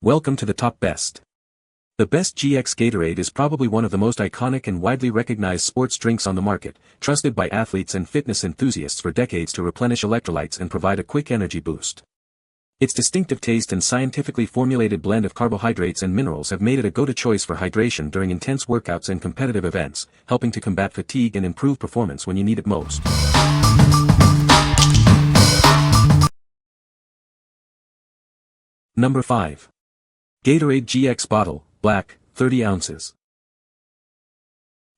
Welcome to the top best. The best Gx Gatorade is probably one of the most iconic and widely recognized sports drinks on the market, trusted by athletes and fitness enthusiasts for decades to replenish electrolytes and provide a quick energy boost. Its distinctive taste and scientifically formulated blend of carbohydrates and minerals have made it a go-to choice for hydration during intense workouts and competitive events, helping to combat fatigue and improve performance when you need it most. Number 5. Gatorade Gx Bottle, Black, 30 ounces.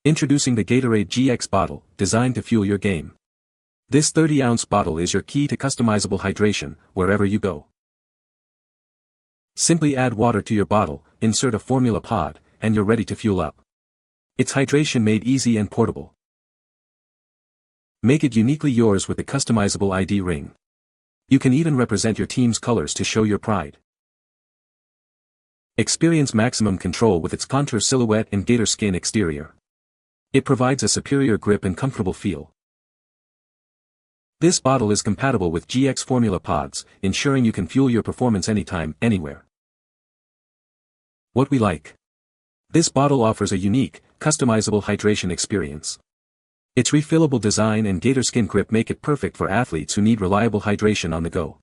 Introducing the Gatorade Gx Bottle, designed to fuel your game. This 30-ounce bottle is your key to customizable hydration, wherever you go. Simply add water to your bottle, insert a formula pod, and you're ready to fuel up. It's hydration made easy and portable. Make it uniquely yours with the customizable ID ring. You can even represent your team's colors to show your pride. Experience maximum control with its contour silhouette and gator skin exterior. It provides a superior grip and comfortable feel. This bottle is compatible with GX formula pods, ensuring you can fuel your performance anytime, anywhere. What we like. This bottle offers a unique, customizable hydration experience. Its refillable design and gator skin grip make it perfect for athletes who need reliable hydration on the go.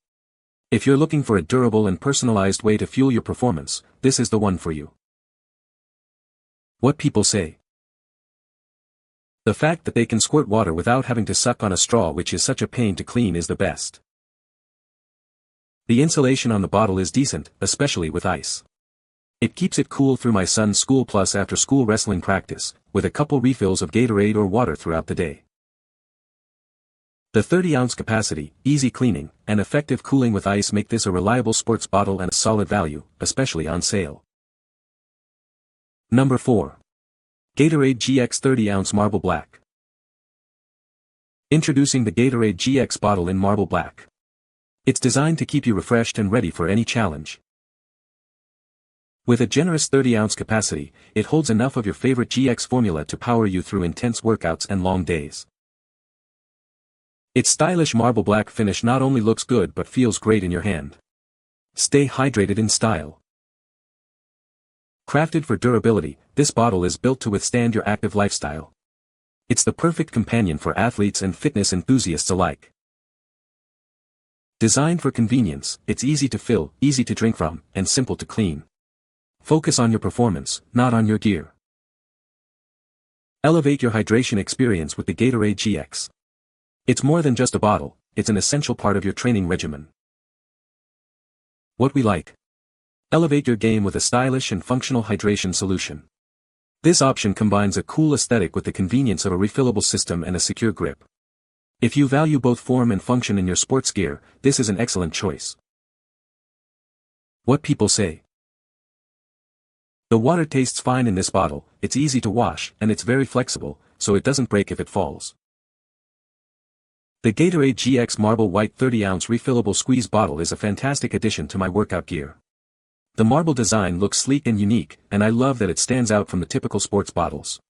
If you're looking for a durable and personalized way to fuel your performance, this is the one for you. What people say. The fact that they can squirt water without having to suck on a straw, which is such a pain to clean, is the best. The insulation on the bottle is decent, especially with ice. It keeps it cool through my son's school plus after school wrestling practice, with a couple refills of Gatorade or water throughout the day. The 30-ounce capacity, easy cleaning, and effective cooling with ice make this a reliable sports bottle and a solid value, especially on sale. Number 4. Gatorade Gx 30-ounce Marble Black. Introducing the Gatorade Gx bottle in Marble Black. It's designed to keep you refreshed and ready for any challenge. With a generous 30-ounce capacity, it holds enough of your favorite GX formula to power you through intense workouts and long days. Its stylish marble black finish not only looks good but feels great in your hand. Stay hydrated in style. Crafted for durability, this bottle is built to withstand your active lifestyle. It's the perfect companion for athletes and fitness enthusiasts alike. Designed for convenience, it's easy to fill, easy to drink from, and simple to clean. Focus on your performance, not on your gear. Elevate your hydration experience with the Gatorade Gx. It's more than just a bottle, it's an essential part of your training regimen. What we like. Elevate your game with a stylish and functional hydration solution. This option combines a cool aesthetic with the convenience of a refillable system and a secure grip. If you value both form and function in your sports gear, this is an excellent choice. What people say. The water tastes fine in this bottle, it's easy to wash, and it's very flexible, so it doesn't break if it falls. The Gatorade Gx Marble White 30-ounce refillable squeeze bottle is a fantastic addition to my workout gear. The marble design looks sleek and unique, and I love that it stands out from the typical sports bottles.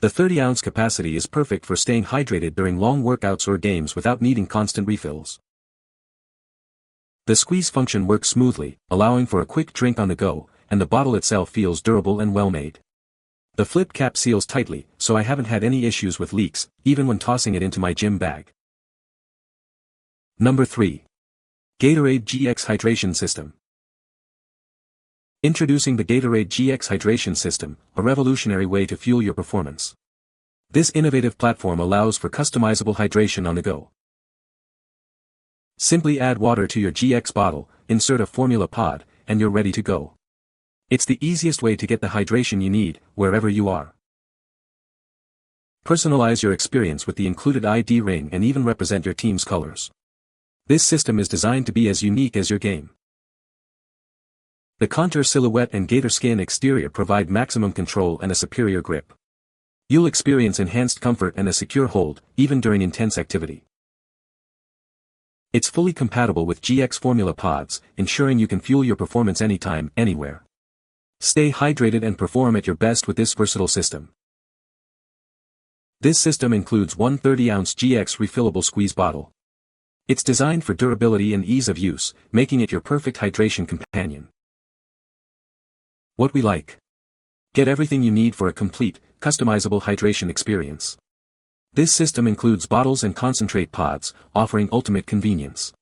The 30-ounce capacity is perfect for staying hydrated during long workouts or games without needing constant refills. The squeeze function works smoothly, allowing for a quick drink on the go, and the bottle itself feels durable and well-made. The flip cap seals tightly, so I haven't had any issues with leaks, even when tossing it into my gym bag. Number 3. Gatorade Gx Hydration System. Introducing the Gatorade Gx Hydration System, a revolutionary way to fuel your performance. This innovative platform allows for customizable hydration on the go. Simply add water to your GX bottle, insert a formula pod, and you're ready to go. It's the easiest way to get the hydration you need, wherever you are. Personalize your experience with the included ID ring and even represent your team's colors. This system is designed to be as unique as your game. The contour silhouette and gator skin exterior provide maximum control and a superior grip. You'll experience enhanced comfort and a secure hold, even during intense activity. It's fully compatible with GX formula pods, ensuring you can fuel your performance anytime, anywhere. Stay hydrated and perform at your best with this versatile system. This system includes one 30-ounce GX refillable squeeze bottle. It's designed for durability and ease of use, making it your perfect hydration companion. What we like. Get everything you need for a complete, customizable hydration experience. This system includes bottles and concentrate pods, offering ultimate convenience.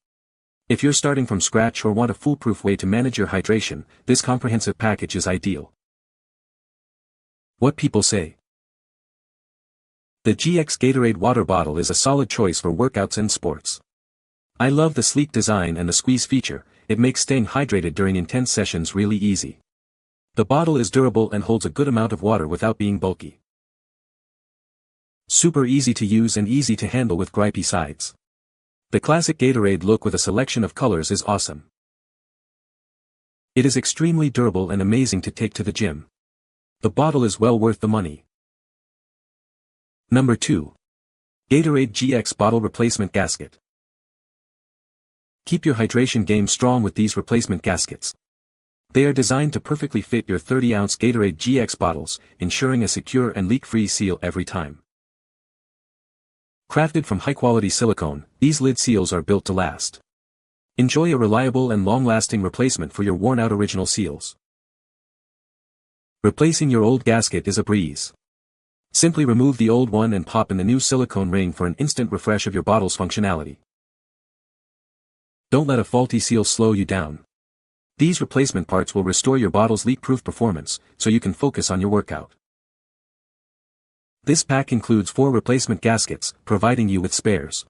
If you're starting from scratch or want a foolproof way to manage your hydration, this comprehensive package is ideal. What people say. The Gx Gatorade water bottle is a solid choice for workouts and sports. I love the sleek design and the squeeze feature. It makes staying hydrated during intense sessions really easy. The bottle is durable and holds a good amount of water without being bulky. Super easy to use and easy to handle with gripey sides. The classic Gatorade look with a selection of colors is awesome. It is extremely durable and amazing to take to the gym. The bottle is well worth the money. Number 2. Gatorade Gx Bottle Replacement Gasket. Keep your hydration game strong with these replacement gaskets. They are designed to perfectly fit your 30-ounce Gatorade Gx bottles, ensuring a secure and leak-free seal every time. Crafted from high-quality silicone, these lid seals are built to last. Enjoy a reliable and long-lasting replacement for your worn-out original seals. Replacing your old gasket is a breeze. Simply remove the old one and pop in the new silicone ring for an instant refresh of your bottle's functionality. Don't let a faulty seal slow you down. These replacement parts will restore your bottle's leak-proof performance, so you can focus on your workout. This pack includes 4 replacement gaskets, providing you with spares.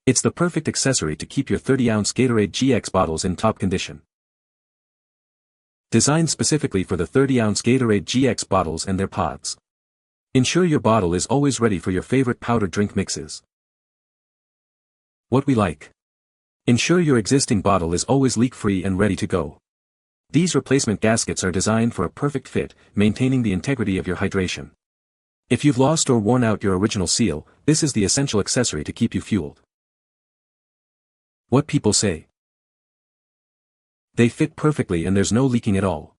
It's the perfect accessory to keep your 30-ounce Gatorade Gx bottles in top condition. Designed specifically for the 30-ounce Gatorade Gx bottles and their pods. Ensure your bottle is always ready for your favorite powdered drink mixes. What we like. Ensure your existing bottle is always leak-free and ready to go. These replacement gaskets are designed for a perfect fit, maintaining the integrity of your hydration. If you've lost or worn out your original seal, this is the essential accessory to keep you fueled. What people say. They fit perfectly and there's no leaking at all.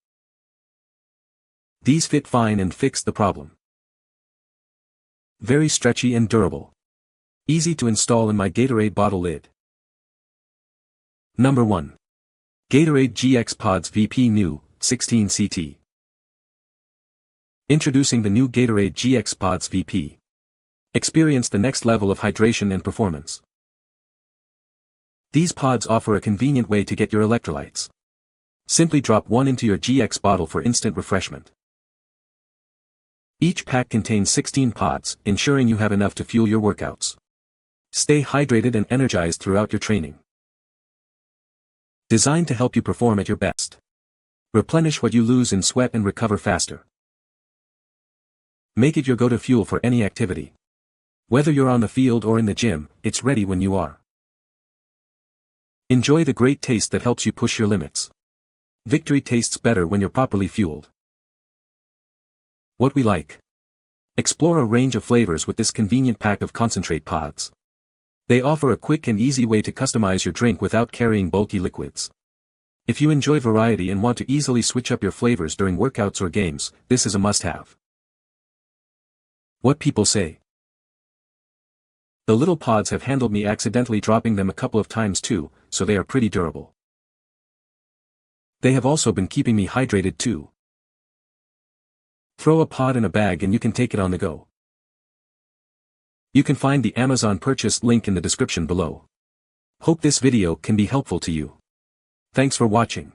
These fit fine and fix the problem. Very stretchy and durable. Easy to install in my Gatorade bottle lid. Number 1. Gatorade Gx Pods VP New, 16 CT. Introducing the new Gatorade Gx Pods VP. Experience the next level of hydration and performance. These pods offer a convenient way to get your electrolytes. Simply drop one into your Gx bottle for instant refreshment. Each pack contains 16 pods, ensuring you have enough to fuel your workouts. Stay hydrated and energized throughout your training. Designed to help you perform at your best. Replenish what you lose in sweat and recover faster. Make it your go-to fuel for any activity. Whether you're on the field or in the gym, it's ready when you are. Enjoy the great taste that helps you push your limits. Victory tastes better when you're properly fueled. What we like. Explore a range of flavors with this convenient pack of concentrate pods. They offer a quick and easy way to customize your drink without carrying bulky liquids. If you enjoy variety and want to easily switch up your flavors during workouts or games, this is a must-have. What people say. The little pods have handled me accidentally dropping them a couple of times too, so they are pretty durable. They have also been keeping me hydrated too. Throw a pod in a bag and you can take it on the go. You can find the Amazon purchase link in the description below. Hope this video can be helpful to you. Thanks for watching.